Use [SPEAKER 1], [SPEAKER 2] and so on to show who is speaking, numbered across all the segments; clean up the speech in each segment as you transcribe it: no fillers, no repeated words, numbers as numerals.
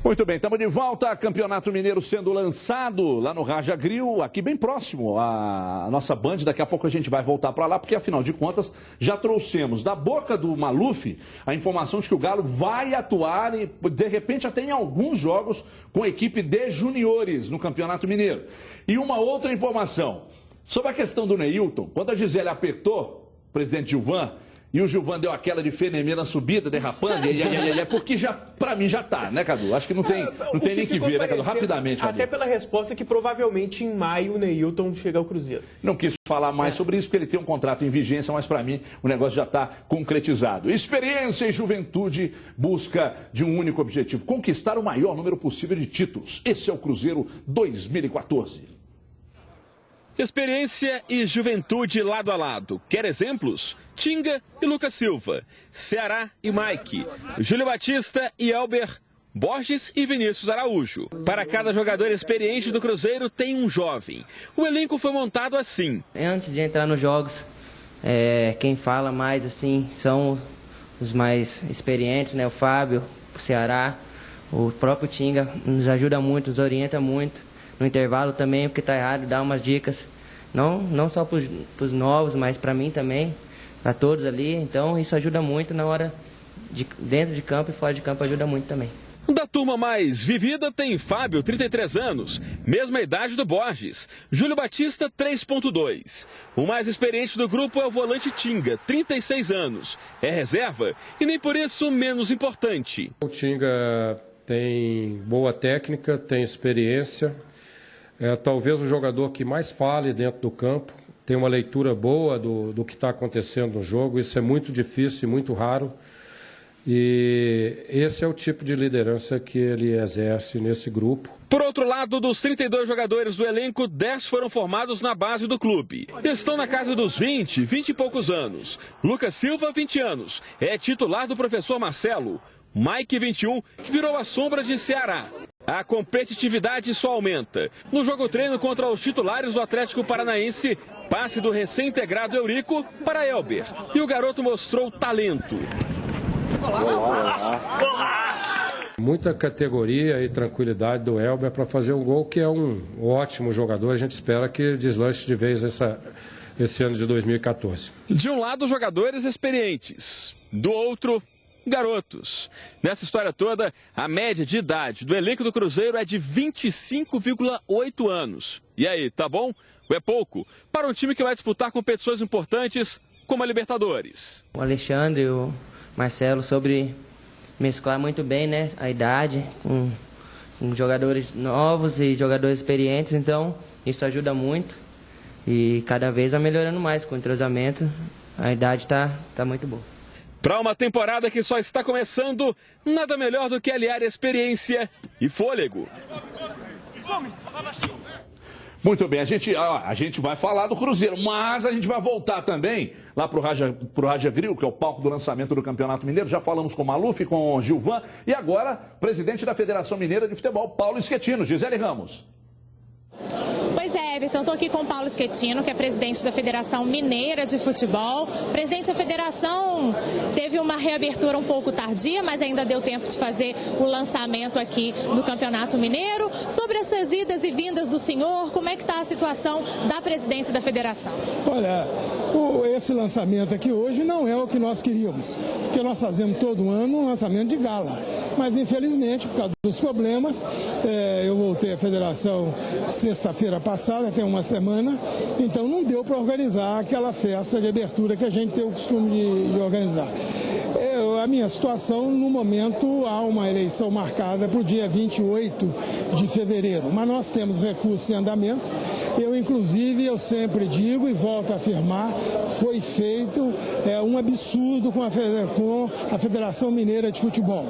[SPEAKER 1] Muito bem, estamos de volta. Campeonato Mineiro sendo lançado lá no Raja Grill, aqui bem próximo à nossa Band. Daqui a pouco a gente vai voltar para lá, porque afinal de contas já trouxemos da boca do Maluf a informação de que o Galo vai atuar e de repente até em alguns jogos com a equipe de juniores no Campeonato Mineiro. E uma outra informação sobre a questão do Neilton. Quando a Gisele apertou o presidente Gilvan, e o Gilvan deu aquela de Fenemê na subida, derrapando, porque já, pra mim já tá, né, Cadu? Acho que não tem nem que ver, né, Cadu? Rapidamente, Cadu.
[SPEAKER 2] Até pela resposta que provavelmente em maio o Neilton chega ao Cruzeiro.
[SPEAKER 1] Não quis falar mais sobre isso, porque ele tem um contrato em vigência, mas pra mim o negócio já tá concretizado. Experiência e juventude busca de um único objetivo, conquistar o maior número possível de títulos. Esse é o Cruzeiro 2014.
[SPEAKER 3] Experiência e juventude lado a lado. Quer exemplos? Tinga e Lucas Silva, Ceará e Mike, Júlio Batista e Elber, Borges e Vinícius Araújo. Para cada jogador experiente do Cruzeiro tem um jovem. O elenco foi montado assim.
[SPEAKER 4] Antes de entrar nos jogos, quem fala mais assim são os mais experientes, né? O Fábio, o Ceará, o próprio Tinga nos ajuda muito, nos orienta muito. No intervalo também, porque está errado, dá umas dicas, não só para os novos, mas para mim também, para todos ali. Então isso ajuda muito na hora, dentro de campo e fora de campo ajuda muito também.
[SPEAKER 3] Da turma mais vivida tem Fábio, 33 anos, mesma idade do Borges. Júlio Batista, 3.2. O mais experiente do grupo é o volante Tinga, 36 anos. É reserva e nem por isso menos importante.
[SPEAKER 5] O Tinga tem boa técnica, tem experiência. É talvez o jogador que mais fale dentro do campo, tem uma leitura boa do que está acontecendo no jogo, isso é muito difícil e muito raro. E esse é o tipo de liderança que ele exerce nesse grupo.
[SPEAKER 3] Por outro lado, dos 32 jogadores do elenco, 10 foram formados na base do clube. Estão na casa dos 20 e poucos anos. Lucas Silva, 20 anos, é titular do professor Marcelo. Mike, 21, que virou a sombra de Ceará. A competitividade só aumenta. No jogo-treino contra os titulares do Atlético Paranaense, passe do recém-integrado Eurico para Elber. E o garoto mostrou talento.
[SPEAKER 5] Muita categoria e tranquilidade do Elber para fazer um gol, que é um ótimo jogador. A gente espera que deslanche de vez esse ano de 2014.
[SPEAKER 3] De um lado, jogadores experientes. Do outro, garotos. Nessa história toda, a média de idade do elenco do Cruzeiro é de 25,8 anos. E aí, tá bom? Ou é pouco? Para um time que vai disputar competições importantes como a Libertadores.
[SPEAKER 4] O Alexandre e o Marcelo soube mesclar muito bem, né, a idade com jogadores novos e jogadores experientes, então isso ajuda muito. E cada vez vai melhorando mais com o entrosamento, a idade tá muito boa.
[SPEAKER 3] Para uma temporada que só está começando, nada melhor do que aliar experiência e fôlego.
[SPEAKER 1] Muito bem, a gente vai falar do Cruzeiro, mas a gente vai voltar também lá para o Raja Grill, que é o palco do lançamento do Campeonato Mineiro. Já falamos com o Maluf, com o Gilvan e agora presidente da Federação Mineira de Futebol, Paulo Schettino. Gisele Ramos.
[SPEAKER 6] Pois é, Everton, estou aqui com o Paulo Schettino, que é presidente da Federação Mineira de Futebol. Presidente, a federação teve uma reabertura um pouco tardia, mas ainda deu tempo de fazer o lançamento aqui do Campeonato Mineiro. Sobre essas idas e vindas do senhor, como é que está a situação da presidência da federação?
[SPEAKER 7] Olha, esse lançamento aqui hoje não é o que nós queríamos, porque nós fazemos todo ano um lançamento de gala. Mas, infelizmente, por causa dos problemas, eu voltei à federação sexta-feira passada, tem uma semana, então não deu para organizar aquela festa de abertura que a gente tem o costume de organizar. A minha situação, no momento, há uma eleição marcada para o dia 28 de fevereiro, mas nós temos recursos em andamento. Eu sempre digo e volto a afirmar, foi feito um absurdo com a Federação Mineira de Futebol.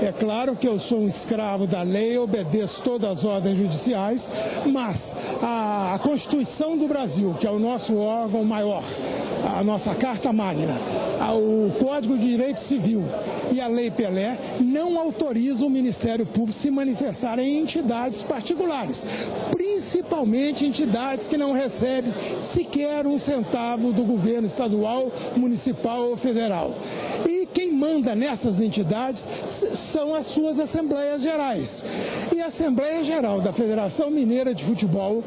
[SPEAKER 7] É claro que eu sou um escravo da lei, obedeço todas as ordens judiciais, mas a Constituição do Brasil, que é o nosso órgão maior, a nossa Carta Magna, o Código de Direito Civil e a Lei Pelé não autorizam o Ministério Público se manifestar em entidades particulares, principalmente entidades que não recebem sequer um centavo do governo estadual, municipal ou federal. E quem manda nessas entidades são as suas assembleias gerais. E a Assembleia Geral da Federação Mineira de Futebol,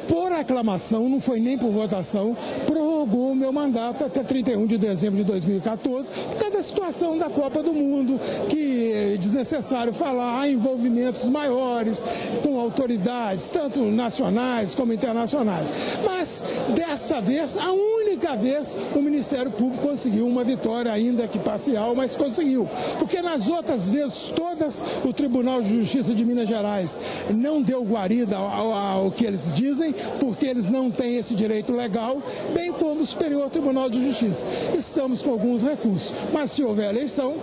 [SPEAKER 7] por aclamação, não foi nem por votação, prorrogou o meu mandato até 31 de dezembro de 2014, por causa da situação da Copa do Mundo, que é desnecessário falar, há envolvimentos maiores com autoridades, tanto nacionais como internacionais. Mas, desta vez, a única vez, o Ministério Público conseguiu uma vitória, ainda que parcial, mas conseguiu. Porque nas outras vezes todas, o Tribunal de Justiça de Minas Gerais não deu guarida ao que eles dizem, porque eles não têm esse direito legal, bem como o Superior Tribunal de Justiça. Estamos com alguns recursos, mas se houver eleição,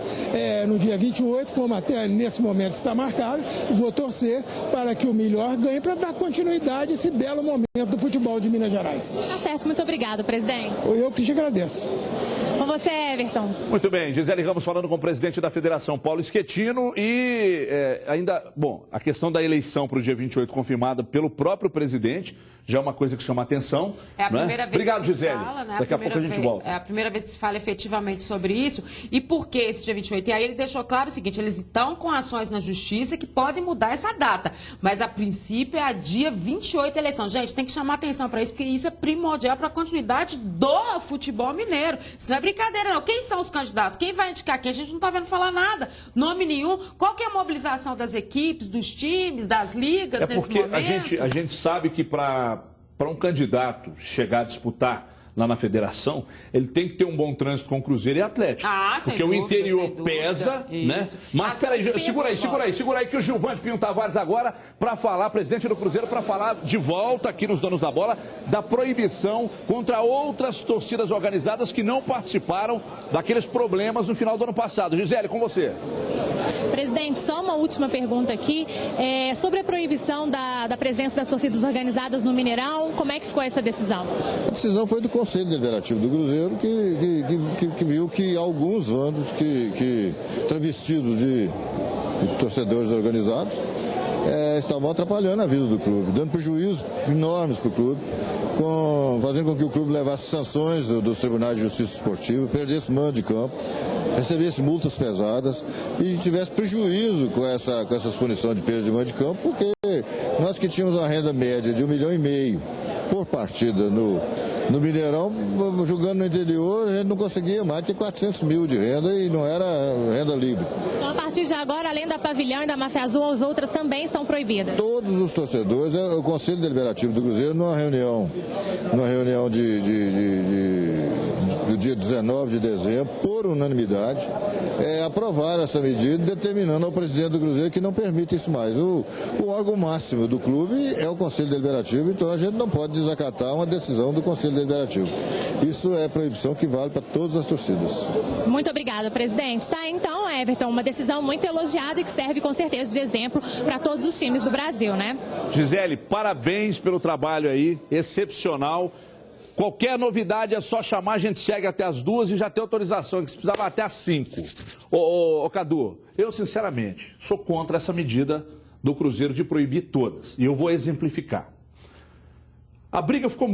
[SPEAKER 7] no dia 28, como até nesse momento está marcado, vou torcer para que o melhor ganhe, para dar continuidade a esse belo momento do futebol de Minas Gerais.
[SPEAKER 6] Tá certo, muito obrigado, presidente.
[SPEAKER 7] Eu que te agradeço.
[SPEAKER 6] Com você, Everton.
[SPEAKER 1] Muito bem, Gisele Ramos falando com o presidente da Federação, Paulo Schettino, e a questão da eleição para o dia 28 confirmada pelo próprio presidente, já é uma coisa que chama a atenção.
[SPEAKER 8] É a primeira vez
[SPEAKER 1] Obrigado,
[SPEAKER 8] que se
[SPEAKER 1] Gisele.
[SPEAKER 8] fala, né?
[SPEAKER 1] Daqui a pouco a gente volta.
[SPEAKER 8] É a primeira vez que se fala efetivamente sobre isso. E por que esse dia 28? E aí ele deixou claro o seguinte, eles estão com ações na justiça que podem mudar essa data. Mas a princípio é a dia 28 a eleição. Gente, tem que chamar atenção para isso, porque isso é primordial para a continuidade do futebol mineiro. Isso não é brincadeira, não. Quem são os candidatos? Quem vai indicar quem? A gente não está vendo falar nada. Nome nenhum. Qual que é a mobilização das equipes, dos times, das ligas nesse momento?
[SPEAKER 1] É porque a gente sabe que para um candidato chegar a disputar lá na federação, ele tem que ter um bom trânsito com o Cruzeiro e Atlético. Porque o interior pesa, né? Mas peraí, segura aí que o Gilvante Pinho Tavares agora, para falar, presidente do Cruzeiro, para falar de volta aqui nos Donos da Bola, da proibição contra outras torcidas organizadas que não participaram daqueles problemas no final do ano passado. Gisele, com você.
[SPEAKER 6] Presidente, só uma última pergunta aqui. Sobre a proibição da presença das torcidas organizadas no Mineirão, como é que ficou essa decisão?
[SPEAKER 9] A decisão foi do Conselho Deliberativo do Cruzeiro, que viu que alguns vândalos travestidos de torcedores organizados estavam atrapalhando a vida do clube, dando prejuízos enormes para o clube, fazendo com que o clube levasse sanções dos tribunais de justiça esportiva, perdesse mando de campo, recebesse multas pesadas e tivesse prejuízo com essas punições de perda de mando de campo, porque nós que tínhamos uma renda média de 1,5 milhão por partida no Mineirão, jogando no interior, a gente não conseguia mais ter 400 mil de renda e não era renda livre.
[SPEAKER 6] Então, a partir de agora, além da Pavilhão e da Máfia Azul, as outras também estão proibidas?
[SPEAKER 9] Todos os torcedores, o Conselho Deliberativo do Cruzeiro, numa reunião do dia 19 de dezembro, por unanimidade, aprovaram essa medida, determinando ao presidente do Cruzeiro que não permita isso mais. O órgão máximo do clube é o Conselho Deliberativo, então a gente não pode desacatar uma decisão do Conselho Deliberativo. Isso é proibição que vale para todas as torcidas.
[SPEAKER 6] Muito obrigada, presidente. Tá, então, Everton, uma decisão muito elogiada e que serve com certeza de exemplo para todos os times do Brasil, né?
[SPEAKER 1] Gisele, parabéns pelo trabalho aí, excepcional. Qualquer novidade é só chamar, a gente segue até as 2 e já tem autorização, que se precisava até as 5. Ô, Cadu, eu sinceramente sou contra essa medida do Cruzeiro de proibir todas. E eu vou exemplificar. A briga ficou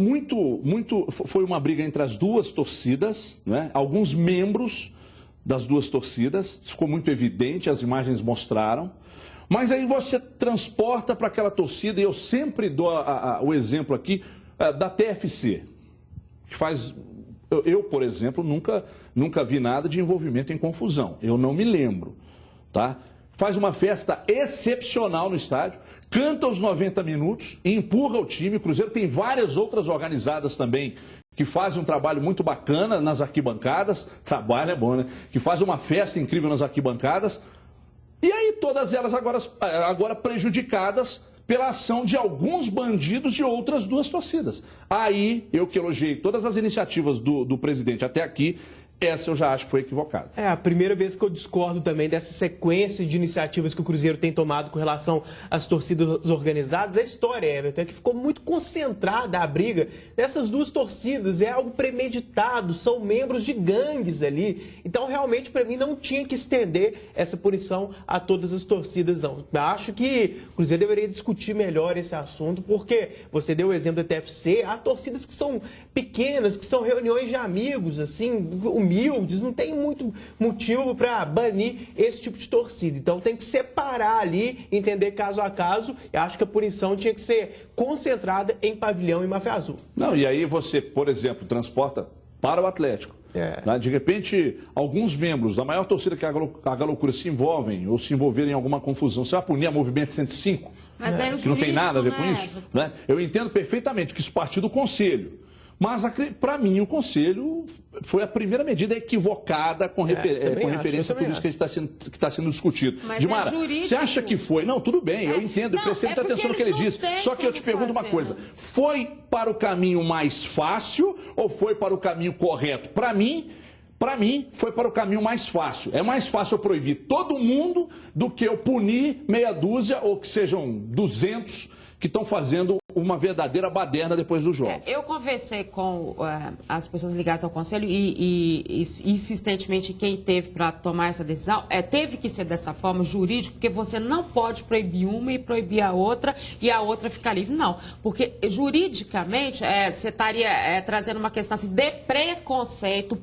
[SPEAKER 1] foi uma briga entre as duas torcidas, né? Alguns membros das duas torcidas, ficou muito evidente, as imagens mostraram. Mas aí você transporta para aquela torcida, e eu sempre dou o exemplo aqui da TFC. Que faz, eu, por exemplo, nunca vi nada de envolvimento em confusão. Eu não me lembro, tá? Faz uma festa excepcional no estádio, canta os 90 minutos, empurra o time. O Cruzeiro tem várias outras organizadas também que fazem um trabalho muito bacana nas arquibancadas. Trabalho é bom, né? Que faz uma festa incrível nas arquibancadas. E aí todas elas agora prejudicadas pela ação de alguns bandidos de outras duas torcidas. Aí, eu que elogiei todas as iniciativas do presidente até aqui, essa eu já acho que foi equivocada.
[SPEAKER 2] É a primeira vez que eu discordo também dessa sequência de iniciativas que o Cruzeiro tem tomado com relação às torcidas organizadas. A história, Everton, é que ficou muito concentrada a briga dessas duas torcidas. É algo premeditado, são membros de gangues ali. Então, realmente, para mim, não tinha que estender essa punição a todas as torcidas, não. Acho que o Cruzeiro deveria discutir melhor esse assunto, porque você deu o exemplo da TFC, há torcidas que são pequenas, que são reuniões de amigos, assim, o humildes, não tem muito motivo para banir esse tipo de torcida. Então tem que separar ali, entender caso a caso. Eu acho que a punição tinha que ser concentrada em Pavilhão e Máfia Azul.
[SPEAKER 1] Não, e aí você, por exemplo, transporta para o Atlético. Né? De repente, alguns membros da maior torcida que a Galocura se envolvem ou se envolverem em alguma confusão. Você vai punir a Movimento 105?
[SPEAKER 8] Mas é o
[SPEAKER 1] que não tem nada a ver
[SPEAKER 8] né?
[SPEAKER 1] com isso? Né? Eu entendo perfeitamente que isso partiu do Conselho. Mas, para mim, o Conselho foi a primeira medida equivocada com referência a tudo isso que está sendo discutido.
[SPEAKER 8] Mas
[SPEAKER 1] Dimara,
[SPEAKER 8] jurídico.
[SPEAKER 1] você acha que foi? Não, tudo bem, eu entendo, eu prestei muita atenção no que ele disse. Só que eu te pergunto uma coisa, foi para o caminho mais fácil ou foi para o caminho correto? Para mim, foi para o caminho mais fácil. É mais fácil eu proibir todo mundo do que eu punir meia dúzia ou que sejam 200 que estão fazendo uma verdadeira baderna depois dos jogos.
[SPEAKER 8] Eu conversei com as pessoas ligadas ao Conselho e insistentemente quem teve para tomar essa decisão teve que ser dessa forma jurídica, porque você não pode proibir uma e proibir a outra e a outra ficar livre. Não, porque juridicamente você estaria trazendo uma questão assim, de preconceito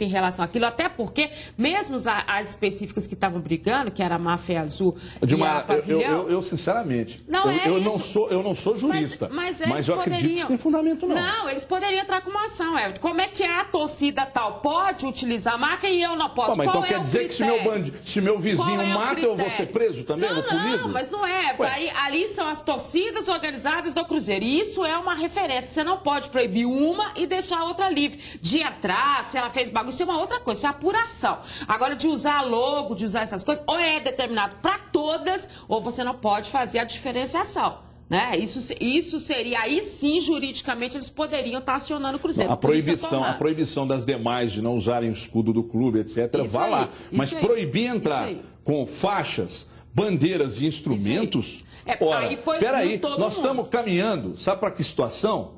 [SPEAKER 8] em relação àquilo, até porque mesmo as específicas que estavam brigando, que era a Máfia Azul e a Pavilhão...
[SPEAKER 1] Eu sinceramente,
[SPEAKER 8] não
[SPEAKER 1] eu não sou jurista, mas eu acredito que isso tem fundamento não.
[SPEAKER 8] Não, eles poderiam entrar com uma ação, Everton. Como é que a torcida tal pode utilizar a marca e eu não posso?
[SPEAKER 1] Mas então quer dizer que se meu vizinho mata, eu vou ser preso também?
[SPEAKER 8] Não, mas não é. Ali são as torcidas organizadas do Cruzeiro. E isso é uma referência. Você não pode proibir uma e deixar a outra livre. De entrar, se ela fez bagunça, isso é uma outra coisa. Isso é apuração. Agora, de usar logo, de usar essas coisas, ou é determinado para todas, ou você não pode fazer a diferenciação. Né? Isso seria, aí sim, juridicamente, eles poderiam estar acionando o Cruzeiro.
[SPEAKER 1] A proibição das demais de não usarem o escudo do clube, etc., vá lá. Mas proibir entrar com faixas, bandeiras e instrumentos... Peraí, nós estamos caminhando, sabe para que situação?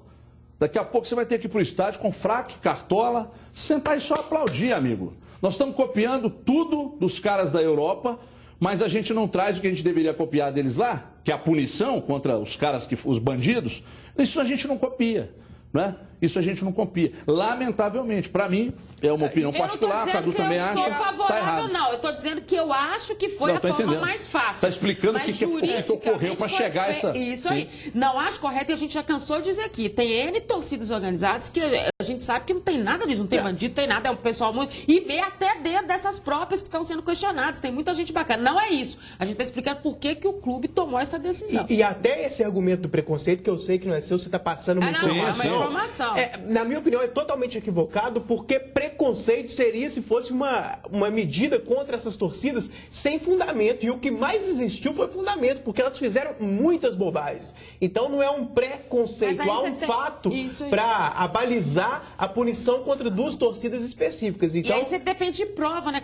[SPEAKER 1] Daqui a pouco você vai ter que ir para o estádio com fraque, cartola, sentar e só aplaudir, amigo. Nós estamos copiando tudo dos caras da Europa, mas a gente não traz o que a gente deveria copiar deles lá, que é a punição contra os caras, os bandidos. Isso a gente não copia, né? Isso a gente não copia. Lamentavelmente, para mim, é uma opinião particular, o Cadu também acha, está errado.
[SPEAKER 8] Não, eu estou dizendo que eu acho que foi a forma mais fácil.
[SPEAKER 1] Está explicando o que ocorreu para chegar a essa...
[SPEAKER 8] Isso aí. Não acho correto, e a gente já cansou de dizer aqui, tem N torcidas organizadas que a gente sabe que não tem nada disso, não tem bandido, não tem nada, é um pessoal muito... E até dentro dessas próprias que estão sendo questionadas, tem muita gente bacana. Não é isso. A gente está explicando por que o clube tomou essa decisão.
[SPEAKER 2] E até esse argumento do preconceito, que eu sei que não é seu, você está passando uma
[SPEAKER 8] informação.
[SPEAKER 2] Na minha opinião, é totalmente equivocado, porque preconceito seria se fosse uma medida contra essas torcidas sem fundamento. E o que mais existiu foi fundamento, porque elas fizeram muitas bobagens. Então não é um preconceito, há um fato para abalizar a punição contra duas torcidas específicas. Então...
[SPEAKER 8] E aí você depende de prova, né?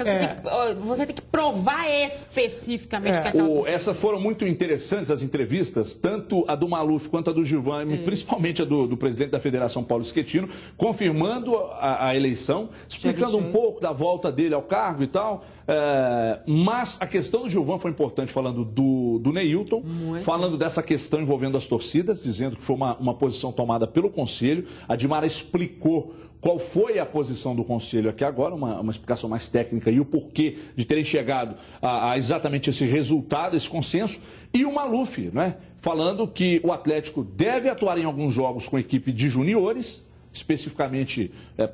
[SPEAKER 8] Você tem que provar especificamente que aquela torcida...
[SPEAKER 1] Essas foram muito interessantes, as entrevistas, tanto a do Maluf quanto a do Gilvan, principalmente a do presidente da Federação, Paulo Schettino, confirmando a eleição, explicando um pouco da volta dele ao cargo e tal. Mas a questão do Gilvan foi importante, falando do Neilton, falando dessa questão envolvendo as torcidas, dizendo que foi uma posição tomada pelo Conselho. A Dimara explicou qual foi a posição do Conselho aqui agora, uma explicação mais técnica e o porquê de terem chegado a exatamente esse resultado, esse consenso. E o Maluf, né, falando que o Atlético deve atuar em alguns jogos com equipe de juniores, especificamente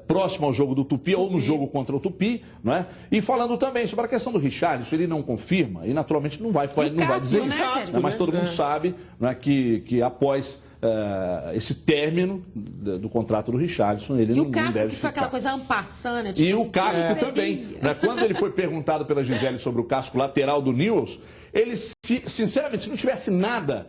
[SPEAKER 1] próximo ao jogo do Tupi ou no jogo contra o Tupi, não é? E falando também sobre a questão do Richarlison, ele não confirma e naturalmente não vai dizer isso, mas todo mundo sabe, não é, que após esse término do contrato do Richarlison, ele não deve ficar. E o Cássio, que foi
[SPEAKER 8] aquela coisa ampassana.
[SPEAKER 1] E o Cássio também. Né? Quando ele foi perguntado pela Gisele sobre o casco lateral do Newell's, ele, sinceramente, se não tivesse nada,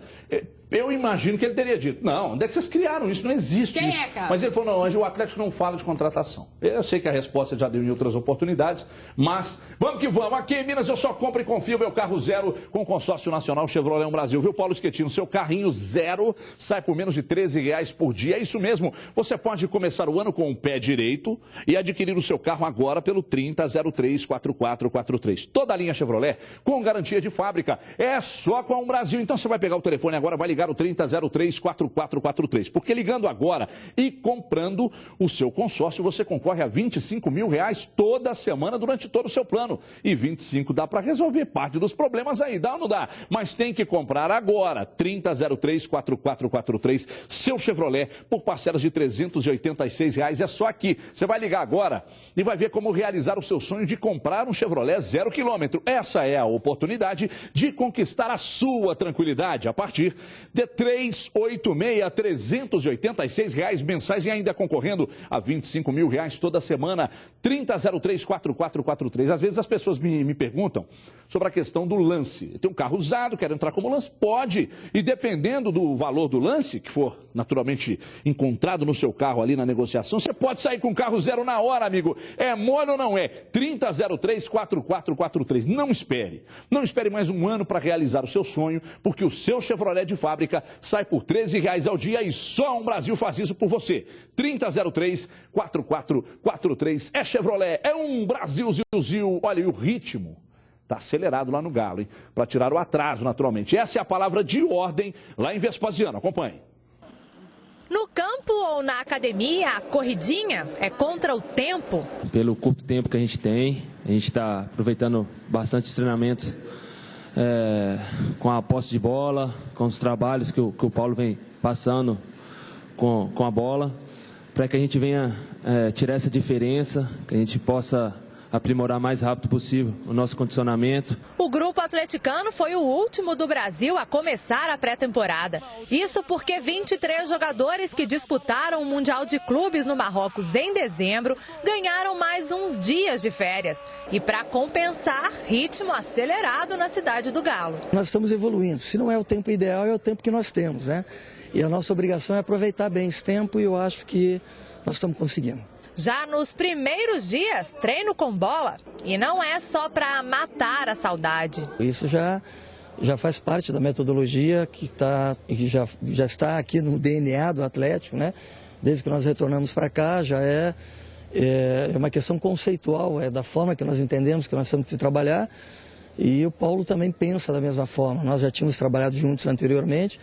[SPEAKER 1] eu imagino que ele teria dito, não, onde é que vocês criaram isso? Não existe isso. Mas ele falou, não, o Atlético não fala de contratação. Eu sei que a resposta já deu em outras oportunidades, mas vamos que vamos. Aqui em Minas eu só compro e confio meu carro zero com o consórcio nacional Chevrolet Brasil. Viu, Paulo Schettino? Seu carrinho zero sai por menos de R$13 por dia. É isso mesmo. Você pode começar o ano com o pé direito e adquirir o seu carro agora pelo 30034443. Toda a linha Chevrolet com garantia de fábrica. É só com o Brasil. Então você vai pegar o telefone agora, vai ligar ligar o 3003-4443. Porque ligando agora e comprando o seu consórcio, você concorre a R$25 mil toda semana durante todo o seu plano. E 25 dá para resolver parte dos problemas aí, dá ou não dá? Mas tem que comprar agora. 3003-4443, seu Chevrolet, por parcelas de R$386. É só aqui. Você vai ligar agora e vai ver como realizar o seu sonho de comprar um Chevrolet 0 km. Essa é a oportunidade de conquistar a sua tranquilidade a partir de R$386 mensais e ainda concorrendo a R$25 mil toda semana. 3003-4443. Às vezes as pessoas me perguntam sobre a questão do lance. Eu tenho um carro usado, quero entrar como lance? Pode. E dependendo do valor do lance, que for naturalmente encontrado no seu carro ali na negociação, você pode sair com o carro zero na hora, amigo. É mole ou não é? 3003-4443. Não espere. Não espere mais um ano para realizar o seu sonho, porque o seu Chevrolet de fábrica sai por R$13 ao dia e só um Brasil faz isso por você. 3003-4443. É Chevrolet, é um Brasil, Zil. Olha, e o ritmo está acelerado lá no Galo, hein? Para tirar o atraso, naturalmente. Essa é a palavra de ordem lá em Vespasiano. Acompanhe.
[SPEAKER 10] No campo ou na academia, a corridinha é contra o tempo?
[SPEAKER 11] Pelo curto tempo que a gente tem, a gente está aproveitando bastante treinamentos com a posse de bola, com os trabalhos que o Paulo vem passando com a bola, para que a gente venha tirar essa diferença, que a gente possa aprimorar mais rápido possível o nosso condicionamento.
[SPEAKER 10] O grupo atleticano foi o último do Brasil a começar a pré-temporada. Isso porque 23 jogadores que disputaram o Mundial de Clubes no Marrocos em dezembro ganharam mais uns dias de férias. E para compensar, ritmo acelerado na cidade do Galo.
[SPEAKER 12] Nós estamos evoluindo. Se não é o tempo ideal, é o tempo que nós temos, né? E a nossa obrigação é aproveitar bem esse tempo e eu acho que nós estamos conseguindo.
[SPEAKER 10] Já nos primeiros dias, treino com bola. E não é só para matar a saudade.
[SPEAKER 12] Isso já faz parte da metodologia que já está aqui no DNA do Atlético, né? Desde que nós retornamos para cá, já é uma questão conceitual, é da forma que nós entendemos que nós temos que trabalhar. E o Paulo também pensa da mesma forma. Nós já tínhamos trabalhado juntos anteriormente.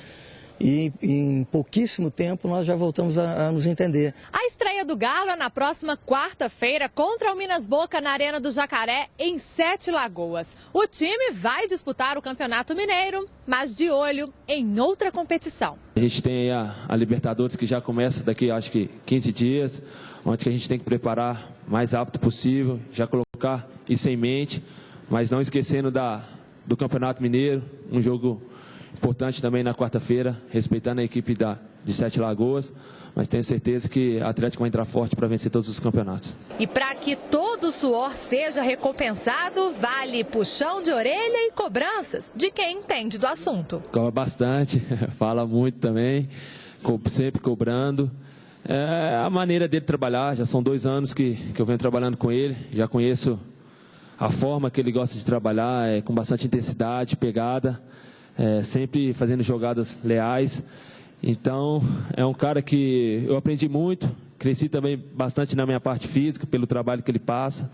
[SPEAKER 12] E em pouquíssimo tempo nós já voltamos a nos entender.
[SPEAKER 10] A estreia do Galo é na próxima quarta-feira contra o Minas Boca na Arena do Jacaré, em Sete Lagoas. O time vai disputar o Campeonato Mineiro, mas de olho em outra competição.
[SPEAKER 11] A gente tem a Libertadores que já começa daqui, acho que 15 dias, onde a gente tem que preparar o mais rápido possível, já colocar isso em mente, mas não esquecendo do Campeonato Mineiro, um jogo importante também na quarta-feira, respeitando a equipe de Sete Lagoas, mas tenho certeza que a Atlético vai entrar forte para vencer todos os campeonatos.
[SPEAKER 10] E para que todo o suor seja recompensado, vale puxão de orelha e cobranças de quem entende do assunto.
[SPEAKER 11] Cobra bastante, fala muito também, sempre cobrando. É a maneira dele trabalhar, já são 2 anos que eu venho trabalhando com ele, já conheço a forma que ele gosta de trabalhar, com bastante intensidade, pegada. Sempre fazendo jogadas leais. Então, é um cara que eu aprendi muito, cresci também bastante na minha parte física, pelo trabalho que ele passa.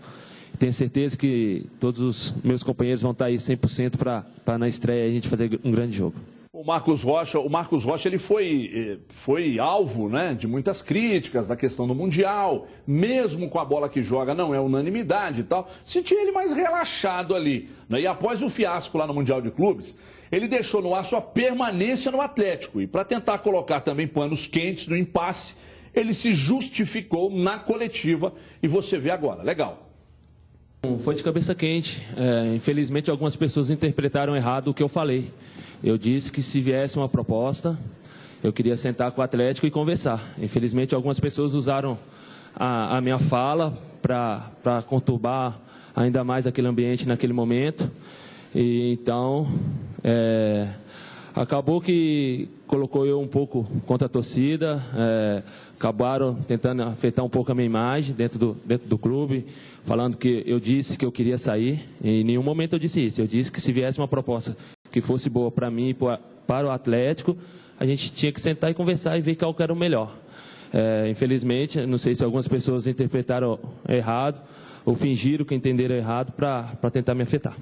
[SPEAKER 11] Tenho certeza que todos os meus companheiros vão estar aí 100% para na estreia a gente fazer um grande jogo.
[SPEAKER 1] O Marcos Rocha ele foi alvo, né, de muitas críticas da questão do Mundial, mesmo com a bola que joga não é unanimidade e tal, senti ele mais relaxado ali, né? E após o fiasco lá no Mundial de Clubes, ele deixou no ar sua permanência no Atlético e para tentar colocar também panos quentes no impasse, ele se justificou na coletiva e você vê agora, legal.
[SPEAKER 11] Foi de cabeça quente, infelizmente algumas pessoas interpretaram errado o que eu falei. Eu disse que se viesse uma proposta, eu queria sentar com o Atlético e conversar. Infelizmente, algumas pessoas usaram a minha fala para conturbar ainda mais aquele ambiente naquele momento. E então, acabou que colocou eu um pouco contra a torcida, acabaram tentando afetar um pouco a minha imagem dentro do clube, falando que eu disse que eu queria sair. Em nenhum momento eu disse isso. Eu disse que se viesse uma proposta que fosse boa para mim e para o Atlético, a gente tinha que sentar e conversar e ver qual que era o melhor. Infelizmente, não sei se algumas pessoas interpretaram errado ou fingiram que entenderam errado para tentar me afetar.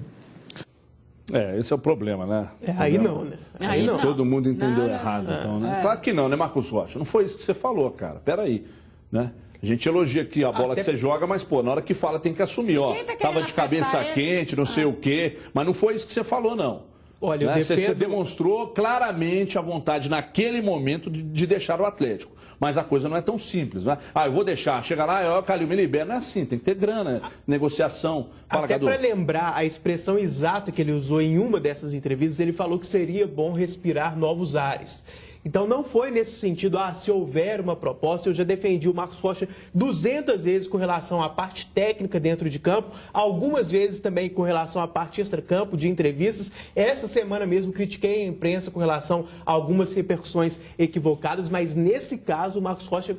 [SPEAKER 1] Esse é o problema, né?
[SPEAKER 2] Aí não, né?
[SPEAKER 8] Aí não.
[SPEAKER 1] Todo mundo entendeu errado, então, né? Claro que não, né, Marcos Rocha? Não foi isso que você falou, cara. Peraí, né? A gente elogia aqui a bola que você joga, mas, pô, na hora que fala tem que assumir, ó. Tava de cabeça quente, não sei o quê, mas não foi isso que você falou, não.
[SPEAKER 2] Olha,
[SPEAKER 1] né? Você demonstrou claramente a vontade naquele momento de deixar o Atlético. Mas a coisa não é tão simples, né? Eu vou deixar, chega lá, Calil, me libera. Não é assim, tem que ter grana, negociação. Fala,
[SPEAKER 2] até para lembrar a expressão exata que ele usou em uma dessas entrevistas, ele falou que seria bom respirar novos ares. Então não foi nesse sentido, se houver uma proposta, eu já defendi o Marcos Rocha 200 vezes com relação à parte técnica dentro de campo, algumas vezes também com relação à parte extracampo de entrevistas. Essa semana mesmo critiquei a imprensa com relação a algumas repercussões equivocadas, mas nesse caso o Marcos Rocha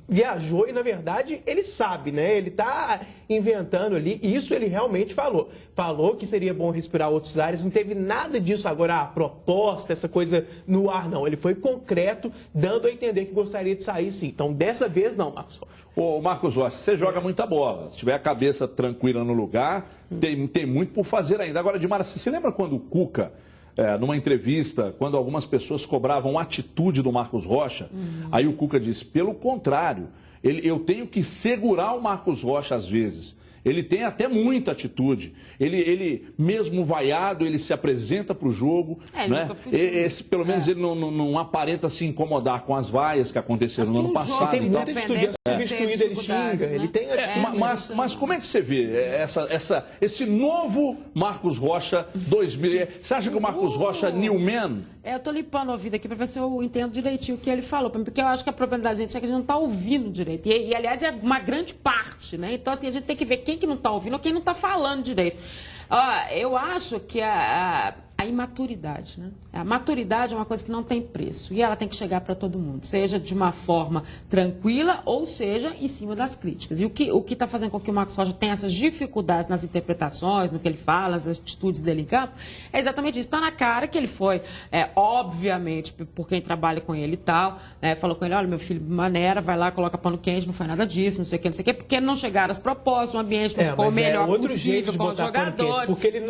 [SPEAKER 2] viajou e na verdade ele sabe, né? Ele está inventando ali, e isso ele realmente falou. Falou que seria bom respirar outros ares, não teve nada disso agora, a proposta, essa coisa no ar, não. Ele foi concreto, dando a entender que gostaria de sair, sim. Então, dessa vez, não, Marcos Rocha.
[SPEAKER 1] Ô, Marcos Rocha, você joga muita bola. Se tiver a cabeça tranquila no lugar, tem muito por fazer ainda. Agora, Dimara, você lembra quando o Cuca, numa entrevista, quando algumas pessoas cobravam a atitude do Marcos Rocha, aí o Cuca disse, pelo contrário, eu tenho que segurar o Marcos Rocha às vezes. Ele tem até muita atitude. Ele mesmo vaiado, ele se apresenta para o jogo. Né? Pelo menos ele não aparenta se incomodar com as vaias que aconteceram no ano passado.
[SPEAKER 2] Tem muita atitude substituída, ele xinga. Né? Ele tem
[SPEAKER 1] mas como é que você vê esse novo Marcos Rocha 2000? Você acha que o Marcos Rocha Newman?
[SPEAKER 8] Eu estou limpando o ouvido aqui para ver se eu entendo direitinho o que ele falou. Porque eu acho que a problema da gente é que a gente não está ouvindo direito. E, aliás, é uma grande parte, né? Então, assim, a gente tem que ver quem que não está ouvindo ou quem não está falando direito. Eu acho que a imaturidade, né? A maturidade é uma coisa que não tem preço e ela tem que chegar para todo mundo, seja de uma forma tranquila ou seja em cima das críticas. E o que está fazendo com que o Marcos Rocha tenha essas dificuldades nas interpretações, no que ele fala, nas atitudes dele em campo, é exatamente isso. Está na cara que ele foi, obviamente, por quem trabalha com ele e tal, né, falou com ele, olha, meu filho, maneira, vai lá, coloca pano quente, não foi nada disso, não sei o que, porque não chegaram as propostas, o ambiente não ficou o melhor possível com os jogadores.
[SPEAKER 2] Porque ele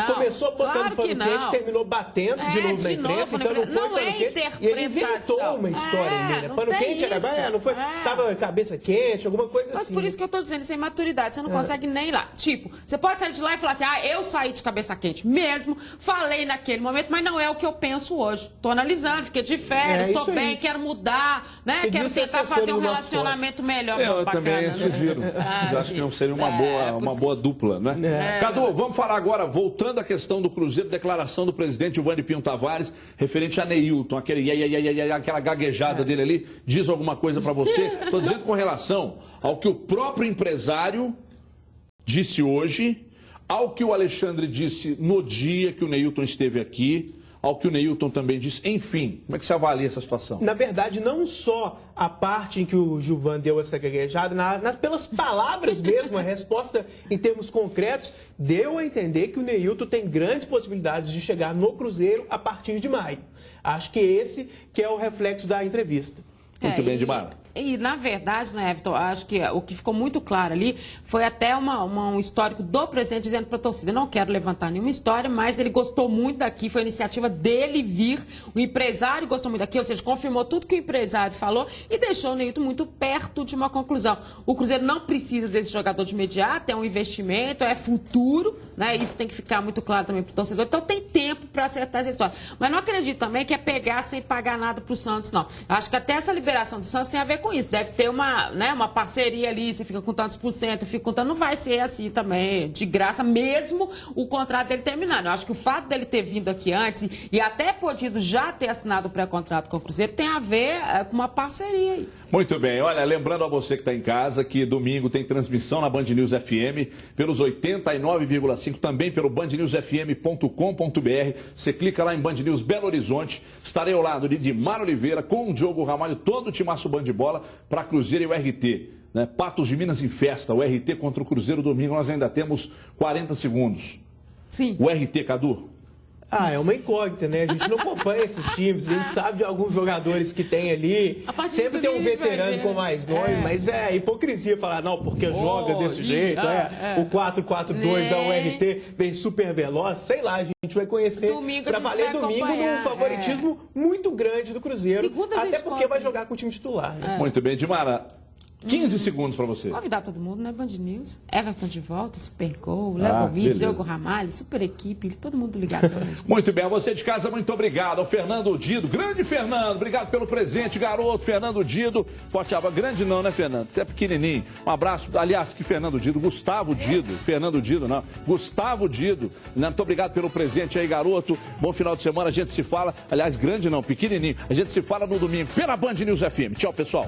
[SPEAKER 2] começou botando pano quente, terminou batendo de novo na imprensa, então não foi pano quente. E ele inventou uma história nele. Pano quente era, não foi, tava cabeça quente, alguma coisa assim.
[SPEAKER 8] Mas por isso que eu tô dizendo, isso é imaturidade, você não consegue nem ir lá. Tipo, você pode sair de lá e falar assim, eu saí de cabeça quente mesmo, falei naquele momento, mas não é o que eu penso hoje. Tô analisando, fiquei de férias, tô bem, quero mudar, né? Quero tentar fazer um relacionamento melhor.
[SPEAKER 1] Eu também sugiro. Acho que não seria uma boa dupla, né? Cadu, vamos falar agora, voltando à questão do Cruzeiro, declaração do presidente Giovanni Pinho Tavares, referente a Neilton, aquela gaguejada dele ali, diz alguma coisa para você? Estou dizendo com relação ao que o próprio empresário disse hoje, ao que o Alexandre disse no dia que o Neilton esteve aqui, ao que o Neilton também disse, enfim, como é que você avalia essa situação?
[SPEAKER 2] Na verdade, não só a parte em que o Gilvan deu essa gaguejada, pelas palavras mesmo, a resposta em termos concretos, deu a entender que o Neilton tem grandes possibilidades de chegar no Cruzeiro a partir de maio. Acho que esse que é o reflexo da entrevista.
[SPEAKER 1] Muito bem, Dimara.
[SPEAKER 8] E, na verdade, né, Everton, acho que o que ficou muito claro ali foi até um histórico do presidente dizendo para a torcida, não quero levantar nenhuma história, mas ele gostou muito daqui, foi a iniciativa dele vir, o empresário gostou muito daqui, ou seja, confirmou tudo que o empresário falou e deixou o Neilton muito perto de uma conclusão. O Cruzeiro não precisa desse jogador de imediato, é um investimento, é futuro, né, isso tem que ficar muito claro também para o torcedor, então tem tempo para acertar essa história. Mas não acredito também que é pegar sem pagar nada para o Santos, não. Acho que até essa liberação do Santos tem a ver com isso. Deve ter uma parceria ali, você fica com tantos por cento, fica com tanto, não vai ser assim também, de graça, mesmo o contrato dele terminando. Eu acho que o fato dele ter vindo aqui antes e até podido já ter assinado o pré-contrato com o Cruzeiro tem a ver com uma parceria aí.
[SPEAKER 1] Muito bem, olha, lembrando a você que está em casa que domingo tem transmissão na Band News FM pelos 89,5, também pelo bandnewsfm.com.br. Você clica lá em Band News Belo Horizonte, estarei ao lado de Dimar Oliveira com o Diogo Ramalho, todo o timaço Band de Bola para Cruzeiro e o RT. Né? Patos de Minas em festa, o RT contra o Cruzeiro domingo, nós ainda temos 40 segundos.
[SPEAKER 8] Sim.
[SPEAKER 1] O RT, Cadu?
[SPEAKER 2] É uma incógnita, né? A gente não acompanha esses times, a gente sabe de alguns jogadores que tem ali. Sempre tem um veterano com mais nome, mas é hipocrisia falar, não, porque joga desse jeito. O 4-4-2 da URT vem super veloz, sei lá, a gente vai conhecer para valer domingo num favoritismo muito grande do Cruzeiro. Até porque vai jogar com o time titular. Né?
[SPEAKER 1] Muito bem, Dimara. 15 segundos para você.
[SPEAKER 8] Convidar todo mundo, né? Band News, Everton de volta, Super Gol, Léo Gomes, Diogo Ramalho, super equipe, todo mundo ligado pra gente.
[SPEAKER 1] Muito bem, a você de casa, muito obrigado. Ao Fernando Dido, grande Fernando, obrigado pelo presente, garoto, Fernando Dido. Forte abraço, grande não, né, Fernando? Até pequenininho. Um abraço, aliás, que Fernando Dido, Gustavo Dido, Fernando Dido não, Gustavo Dido. Muito obrigado pelo presente aí, garoto. Bom final de semana, a gente se fala, aliás, grande não, pequenininho. A gente se fala no domingo pela Band News FM. Tchau, pessoal.